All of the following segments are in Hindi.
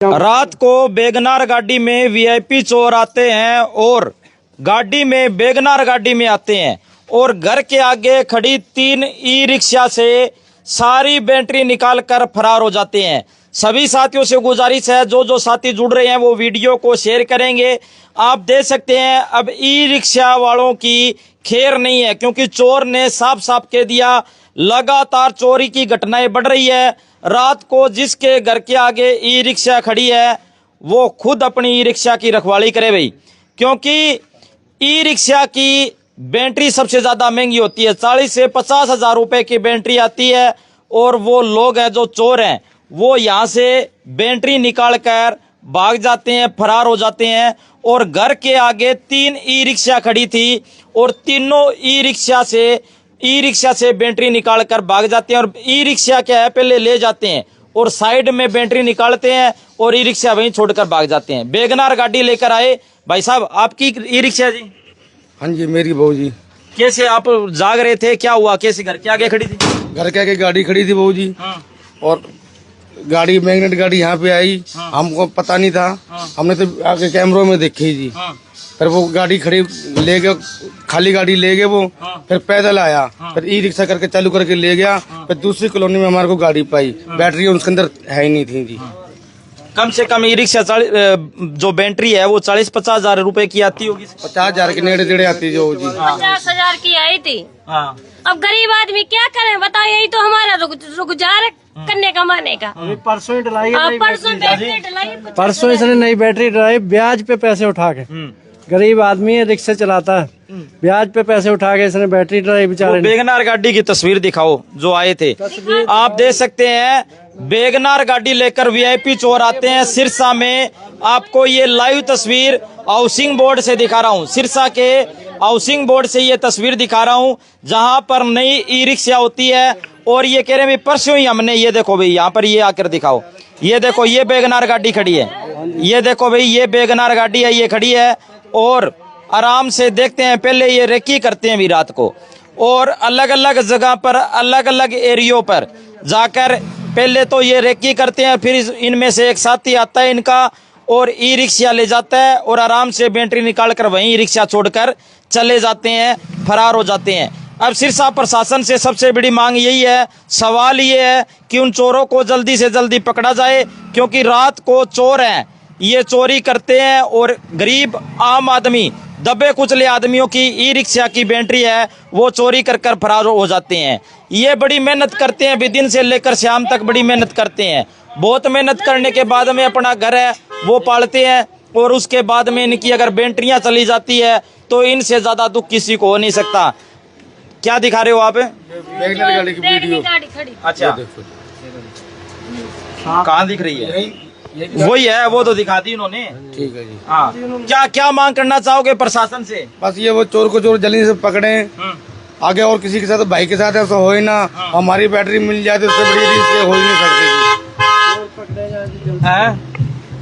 रात को बेगनार गाड़ी में वीआईपी चोर आते हैं और गाड़ी में बेगनार गाड़ी में आते हैं और घर के आगे खड़ी 3 ई रिक्शा से सारी बैटरी निकाल कर फरार हो जाते हैं। सभी साथियों से गुजारिश है, जो साथी जुड़ रहे हैं वो वीडियो को शेयर करेंगे। आप देख सकते हैं अब ई रिक्शा वालों की खैर नहीं है, क्योंकि चोर ने साफ साफ कह दिया लगातार चोरी की घटनाएं बढ़ रही है। रात को जिसके घर के आगे ई रिक्शा खड़ी है वो खुद अपनी ई रिक्शा की रखवाली करे भाई, क्योंकि ई रिक्शा की बैटरी सबसे ज्यादा महंगी होती है। 40 से 50 हजार रुपए की बैटरी आती है और वो लोग हैं जो चोर हैं वो यहाँ से बैटरी निकाल कर भाग जाते हैं, फरार हो जाते हैं। और घर के आगे 3 ई रिक्शा खड़ी थी और तीनों ई रिक्शा से बैटरी निकाल कर भाग जाते हैं। और ई रिक्शा क्या है, पहले ले जाते हैं और साइड में बैटरी निकालते हैं और ई रिक्शा वहीं छोड़कर भाग जाते हैं। बेगनार गाड़ी लेकर आए। भाई साहब आपकी ई रिक्शा जी? हाँ जी मेरी बहू जी। कैसे आप जाग रहे थे, क्या हुआ, कैसे घर के आगे खड़ी थी? घर के आगे गाड़ी खड़ी थी बहू जी। और गाड़ी मैग्नेट गाड़ी यहाँ पे आई। हमको पता नहीं था। हमने तो आगे कैमरों में देखी जी। फिर वो गाड़ी खड़ी ले गए, खाली गाड़ी ले गए वो। फिर पैदल आया, फिर ई रिक्शा करके चालू करके ले गया। फिर दूसरी कॉलोनी में हमारे को गाड़ी पाई, बैटरी उसके अंदर है ही नहीं थी जी। कम से कम ई रिक्शा जो बैटरी है वो 40-50 हजार रुपए की आती होगी। 50 हजार के नेड़े तेड़े आती जो जी। 50 हजार की आई थी। हाँ। अब गरीब आदमी क्या करें बताओ, यही तो हमारा गुजार करने कमाने का। परसों ही डलाई परसों इसने नई बैटरी डलाई, ब्याज पे पैसे उठा के। गरीब आदमी है, रिक्शा चलाता है, ब्याज पे पैसे उठा के इसने बैटरी डलाई बेचारे। बेगनार गाड़ी की तस्वीर दिखाओ जो आए थे। आप देख सकते हैं बेगनार गाड़ी लेकर वीआईपी चोर आते हैं सिरसा में। आपको ये लाइव तस्वीर हाउसिंग बोर्ड से दिखा रहा हूँ, सिरसा के हाउसिंग बोर्ड से ये तस्वीर दिखा रहा हूँ, जहां पर नई ई रिक्शा होती है। और ये कह रहे हैं परसों ही हमने, ये देखो भाई यहाँ पर ये आकर दिखाओ, ये देखो ये बेगनार गाड़ी खड़ी है, ये देखो भाई ये बेगनार गाड़ी है, ये खड़ी है। और आराम से देखते हैं, पहले ये रेकी करते हैं भी रात को और अलग अलग जगह पर अलग अलग एरियो पर जाकर पहले तो ये रेकी करते हैं। फिर इनमें से एक साथी आता है इनका और ई रिक्शा ले जाता है और आराम से बैटरी निकाल कर वहीं ई रिक्शा छोड़कर चले जाते हैं, फरार हो जाते हैं। अब सिरसा प्रशासन से सबसे बड़ी मांग यही है, सवाल ये है कि उन चोरों को जल्दी से जल्दी पकड़ा जाए, क्योंकि रात को चोर हैं ये चोरी करते हैं और गरीब आम आदमी, दबे कुचले आदमियों की ई रिक्शा की बैटरी है वो चोरी कर कर फरार हो जाते हैं। ये बड़ी मेहनत करते हैं, भी दिन से लेकर शाम तक बड़ी मेहनत करते हैं। बहुत मेहनत करने के बाद में अपना घर है वो पालते हैं और उसके बाद में इनकी अगर बैटरियां चली जाती है तो इनसे ज्यादा दुख किसी को हो नहीं सकता। क्या दिखा रहे हो आप? मैग्नेट गाड़ी की वीडियो। अच्छा कहाँ दिख रही है? वही है, वो तो दिखा दी उन्होंने। ठीक है जी। हाँ, क्या मांग करना चाहोगे प्रशासन से? बस ये वो चोर को चोर जल्दी से पकड़े। आगे और किसी के साथ, भाई के साथ ऐसा हो ही ना। हमारी बैटरी मिल जाए तो उससे बड़ी चीज हो ही नहीं सकती।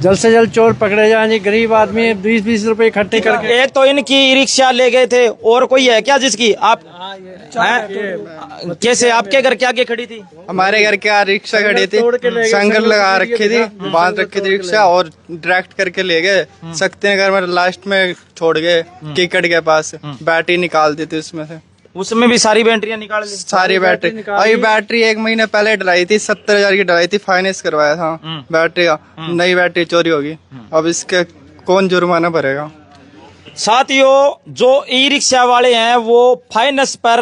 जल्द से जल्द चोर पकड़े जाए जी। गरीब आदमी 20-20 रुपए इकट्ठे करके। एक तो इनकी ई रिक्शा ले गए थे, और कोई है क्या जिसकी आप कैसे आपके घर के आगे खड़ी थी? हमारे घर के आगे रिक्शा खड़ी थी, संगल लगा रखी थी, बांध रखी थी रिक्शा और डायरेक्ट करके ले गए। सकते हैं घर में लास्ट में छोड़ गए टिकट के पास, बैटरी निकाल दी थी उसमें से। उसमें भी सारी बैटरियां निकाल ली? सारी बैटरी। अभी बैटरी 1 महीने पहले डलाई थी, 70 हजार की डलाई थी, फाइनेंस करवाया था बैटरी का। नई बैटरी चोरी होगी, अब इसके कौन जुर्माना भरेगा? साथियों जो ई रिक्शा वाले हैं वो फाइनेंस पर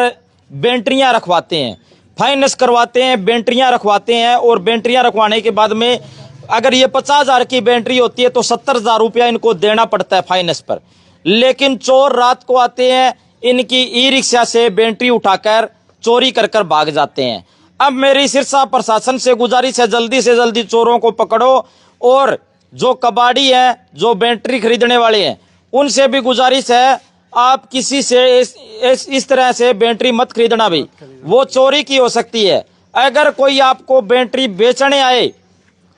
बैटरियां रखवाते हैं, फाइनेंस करवाते हैं, बैटरियां रखवाते हैं। और बैटरियां रखवाने के बाद में अगर ये 50 हजार की बैटरी होती है तो 70 हजार रुपया इनको देना पड़ता है फाइनेंस पर। लेकिन चोर रात को आते हैं, इनकी ई रिक्शा से बैटरी उठाकर चोरी कर कर भाग जाते हैं। अब मेरी सिरसा प्रशासन से गुजारिश है, जल्दी से जल्दी चोरों को पकड़ो। और जो कबाड़ी है, जो बैटरी खरीदने वाले हैं, उनसे भी गुजारिश है आप किसी से इस तरह से बैटरी मत खरीदना भाई, वो चोरी की हो सकती है। अगर कोई आपको बैटरी बेचने आए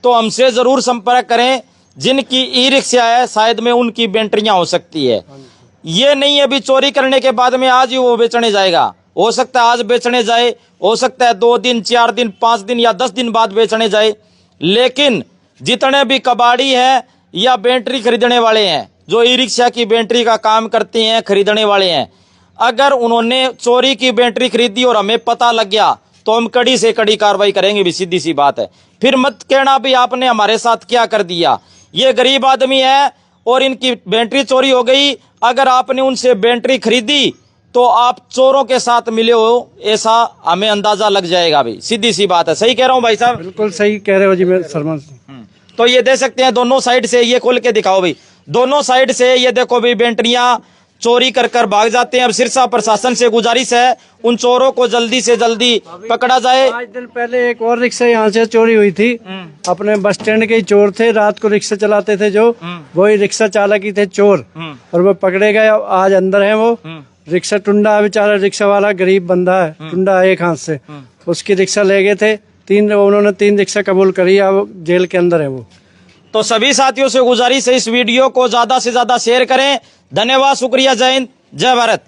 तो हमसे जरूर संपर्क करें। जिनकी ई रिक्शा है शायद में उनकी बैटरियां हो सकती है। ये नहीं है भी चोरी करने के बाद में आज ही वो बेचने जाएगा। हो सकता है आज बेचने जाए, हो सकता है 2 दिन, 4 दिन, 5 दिन या 10 दिन बाद बेचने जाए। लेकिन जितने भी कबाड़ी है या बैटरी खरीदने वाले हैं, जो ई रिक्शा की बैटरी का काम करते हैं, खरीदने वाले हैं, अगर उन्होंने चोरी की बैटरी खरीदी और हमें पता लग गया तो हम कड़ी से कड़ी कार्रवाई करेंगे भी, सीधी सी बात है। फिर मत कहना भी आपने हमारे साथ क्या कर दिया। ये गरीब आदमी है और इनकी बैटरी चोरी हो गई, अगर आपने उनसे बैटरी खरीदी तो आप चोरों के साथ मिले हो, ऐसा हमें अंदाजा लग जाएगा भाई, सीधी सी बात है। सही कह रहा हूँ भाई साहब? बिल्कुल सही कह रहे हो जी मेरे सरपंच। तो ये दे सकते हैं दोनों साइड से, ये खोल के दिखाओ भाई, दोनों साइड से ये देखो भाई, बैटरियां चोरी कर कर भाग जाते हैं। अब सिरसा प्रशासन से गुजारिश है उन चोरों को जल्दी से जल्दी पकड़ा जाए। 5 दिन पहले एक और रिक्शा यहाँ से चोरी हुई थी, अपने बस स्टैंड के ही चोर थे, रात को रिक्शा चलाते थे जो, वही रिक्शा चालक ही थे चोर, और वो पकड़े गए। आज अंदर है वो। रिक्शा टुंडा है बेचारा, रिक्शा वाला गरीब बंदा है, टुंडा है एक हाथ से, उसकी रिक्शा ले गए थे, उन्होंने 3 रिक्शा कबूल करी, अब जेल के अंदर है वो। तो सभी साथियों से गुजारिश है इस वीडियो को ज्यादा से ज्यादा शेयर करें। धन्यवाद, शुक्रिया, जय हिंद, जय भारत।